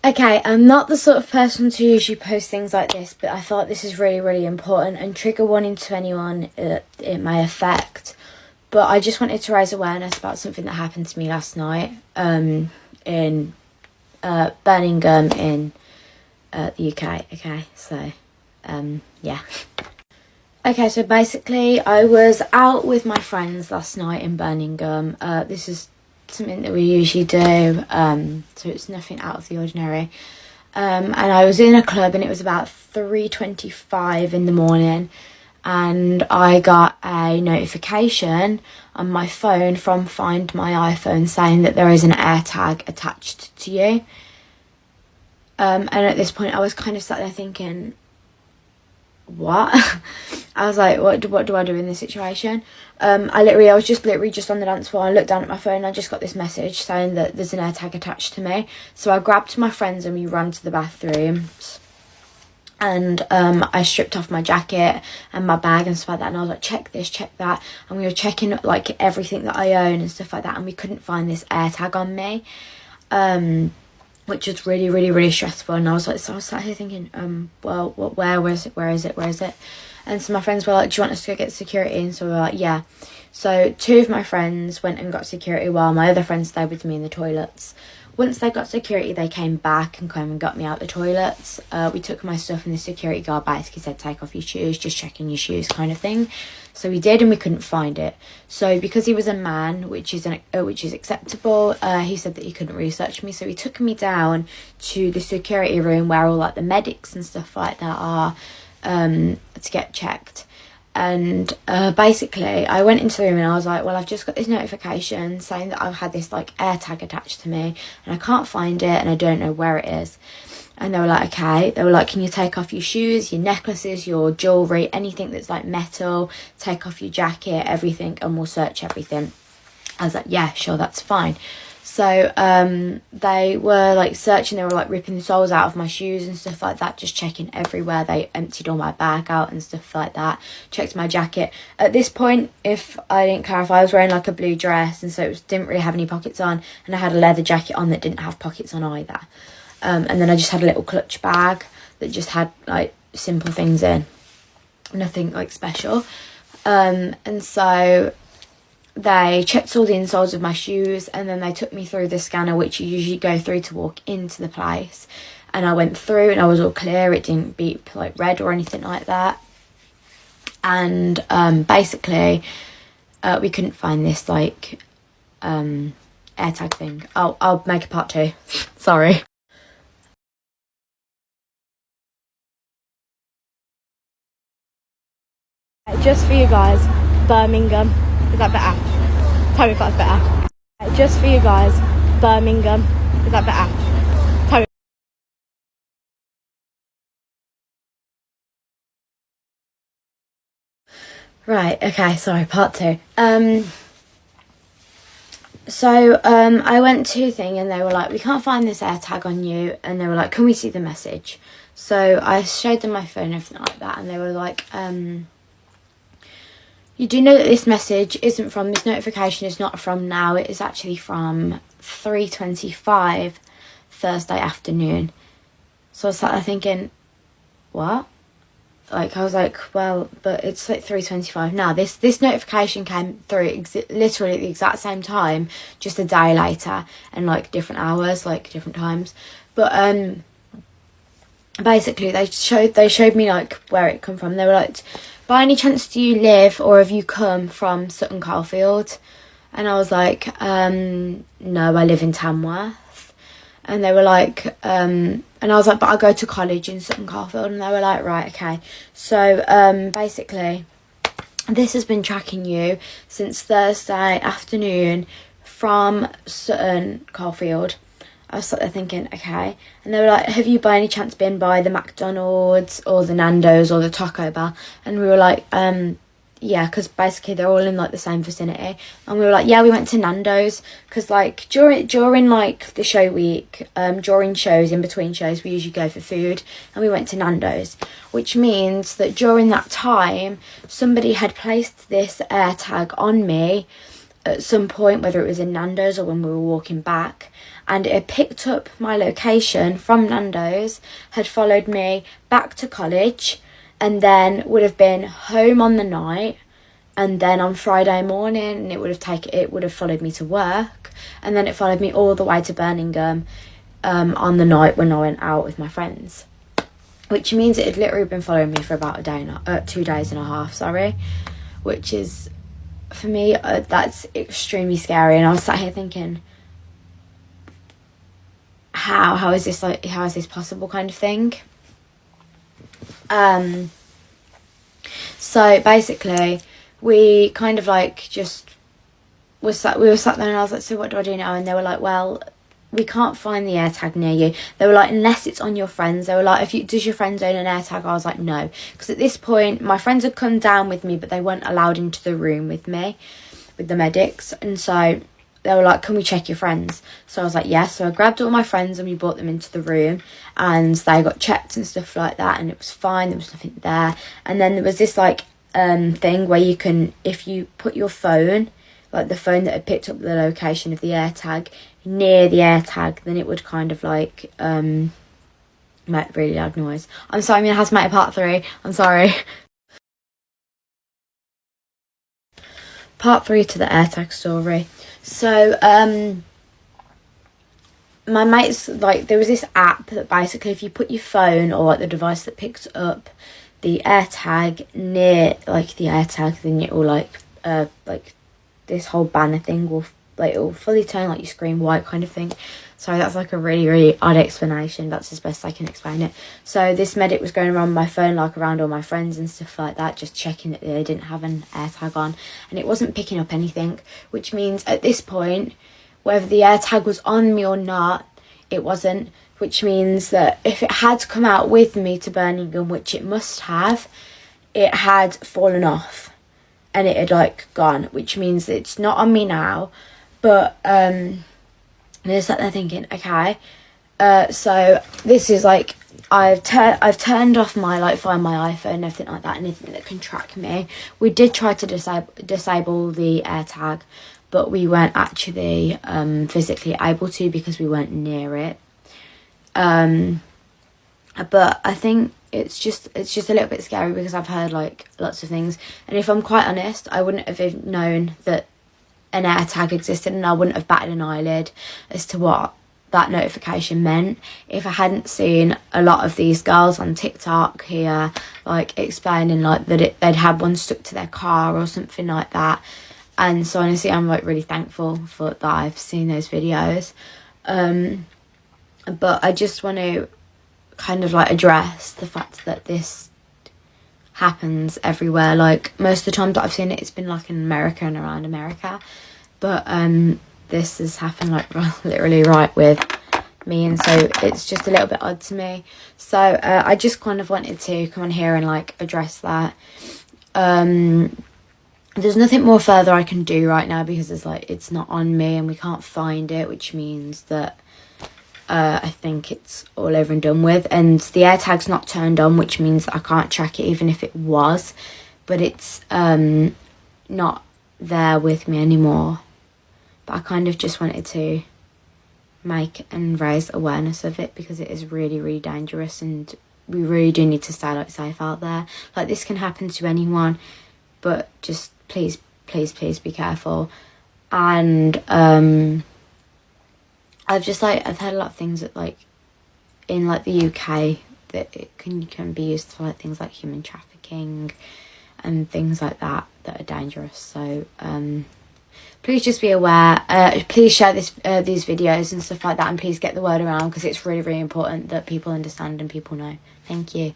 Okay, I'm not the sort of person to usually post things like this, but I thought this is really, really important and trigger warning to anyone it may affect. But I just wanted to raise awareness about something that happened to me last night in Birmingham in the UK. Okay, so yeah. Okay, so basically I was out with my friends last night in Birmingham. This is something that we usually do, so it's nothing out of the ordinary. And I was in a club and it was about 3:25 in the morning, and I got a notification on my phone from Find My iPhone saying that there is an AirTag attached to you. And at this point I was kind of sat there thinking, what? I was like, what do I do in this situation? I was just on the dance floor. I looked down at my phone and I just got this message saying that there's an AirTag attached to me. So I grabbed my friends and we ran to the bathrooms, and I stripped off my jacket and my bag and stuff like that, and I was like, check this, check that, and we were checking like everything that I own and stuff like that, and we couldn't find this AirTag on me, which was really, really, really stressful. And I was sat here thinking, well, where is it? And so my friends were like, do you want us to go get security? And so we were like, yeah. So two of my friends went and got security while my other friends stayed with me in the toilets. Once they got security, they came back and came and got me out the toilets. We took my stuff and the security guard basically said, take off your shoes, just checking your shoes kind of thing. So we did, and we couldn't find it. So because he was a man, which is acceptable, he said that he couldn't really search me. So he took me down to the security room where all like the medics and stuff like that are, to get checked. And basically I went into the room and I was like, well, I've just got this notification saying that I've had this like AirTag attached to me and I can't find it and I don't know where it is. And they were like, okay. They were like, can you take off your shoes, your necklaces, your jewellery, anything that's like metal, take off your jacket, everything, and we'll search everything. I was like, yeah, sure, that's fine. So they were like searching, they were like ripping the soles out of my shoes and stuff like that, just checking everywhere. They emptied all my bag out and stuff like that, checked my jacket. At this point, if I didn't clarify, I was wearing like a blue dress, and so it didn't really have any pockets on, and I had a leather jacket on that didn't have pockets on either. And then I just had a little clutch bag that just had like simple things in, nothing like special. And so they checked all the insoles of my shoes, and then they took me through the scanner, which you usually go through to walk into the place. And I went through and I was all clear. It didn't beep like red or anything like that. And basically we couldn't find this like AirTag thing. I'll make a part 2. Sorry. Just for you guys, Birmingham. Is that better? Tell me if that's better. Just for you guys, Birmingham. Is that better? Tell me. Right, okay, sorry, part 2. So I went to thing and they were like, we can't find this AirTag on you, and they were like, can we see the message? So I showed them my phone and everything like that, and they were like, you do know that this message isn't from, this notification is not from now, it is actually from 3:25 Thursday afternoon. So I was like thinking, what? Like, I was like, well, but it's like 3:25 now. This notification came through literally at the exact same time, just a day later, and like different hours, like different times. But basically they showed me like where it come from. They were like, by any chance do you live or have you come from Sutton Coldfield? And I was like, no, I live in Tamworth. And they were like, and I was like, but I go to college in Sutton Coldfield. And they were like, right, okay. So basically this has been tracking you since Thursday afternoon from Sutton Coldfield. I was sat there thinking, okay. And they were like, have you by any chance been by the McDonald's or the Nando's or the Taco Bell? And we were like, yeah, because basically they're all in like the same vicinity. And we were like, yeah, we went to Nando's, because like during like the show week, during shows, in between shows, we usually go for food, and we went to Nando's, which means that during that time somebody had placed this AirTag on me at some point, whether it was in Nando's or when we were walking back, and it had picked up my location from Nando's, had followed me back to college, and then would have been home on the night, and then on Friday morning it would have followed me to work, and then it followed me all the way to Birmingham on the night when I went out with my friends, which means it had literally been following me for about 2 days and a half, sorry, which is, for me, that's extremely scary. And I was sat here thinking, how is this possible, kind of thing. So basically we kind of like we were sat there, and I was like, so what do I do now? And they were like, well, we can't find the AirTag near you. They were like, unless it's on your friends. They were like, does your friends own an AirTag? I was like, no, because at this point my friends had come down with me, but they weren't allowed into the room with me, with the medics. And so they were like, can we check your friends? So I was like, yes. So I grabbed all my friends and we brought them into the room, and they got checked and stuff like that, and it was fine, there was nothing there. And then there was this like thing where you can, if you put your phone, like the phone that had picked up the location of the AirTag, near the AirTag, then it would kind of like make really loud noise. I'm sorry, I'm gonna have to make a part 3. I'm sorry. Part 3 to the AirTag story. So my mates, like, there was this app that basically, if you put your phone or like the device that picks up the AirTag near like the AirTag, then it will like this whole banner thing will, like, it will fully turn like your screen white, kind of thing. So that's like a really, really odd explanation. That's as best I can explain it. So this medic was going around my phone, like around all my friends and stuff like that, just checking that they didn't have an AirTag on, and it wasn't picking up anything, which means at this point, whether the AirTag was on me or not, it wasn't, which means that if it had come out with me to Birmingham, which it must have, it had fallen off and it had like gone, which means that it's not on me now. But I just sat there thinking, okay, so this is like, I've turned off my, like, Find My iPhone and everything like that, anything that can track me. We did try to disable the AirTag, but we weren't actually physically able to because we weren't near it. But I think it's just a little bit scary because I've heard like lots of things, and if I'm quite honest, I wouldn't have known that an AirTag existed, and I wouldn't have batted an eyelid as to what that notification meant if I hadn't seen a lot of these girls on TikTok here like explaining like that they'd had one stuck to their car or something like that. And so honestly, I'm like really thankful for that I've seen those videos. But I just want to kind of like address the fact that this happens everywhere. Like, most of the time that I've seen it, it's been like in America and around America, but this has happened like literally right with me, and so it's just a little bit odd to me. So I just kind of wanted to come on here and like address that. There's nothing more further I can do right now because it's not on me and we can't find it, which means that I think it's all over and done with, and the AirTag's not turned on, which means that I can't track it even if it was, but it's not there with me anymore. But I kind of just wanted to make and raise awareness of it because it is really, really dangerous, and we really do need to stay like safe out there. Like, this can happen to anyone, but just please, please, please be careful. And I've heard a lot of things that, like, in like the UK, that it can be used for like things like human trafficking and things like that are dangerous. So please just be aware. Please share these videos and stuff like that, and please get the word around because it's really, really important that people understand and people know. Thank you.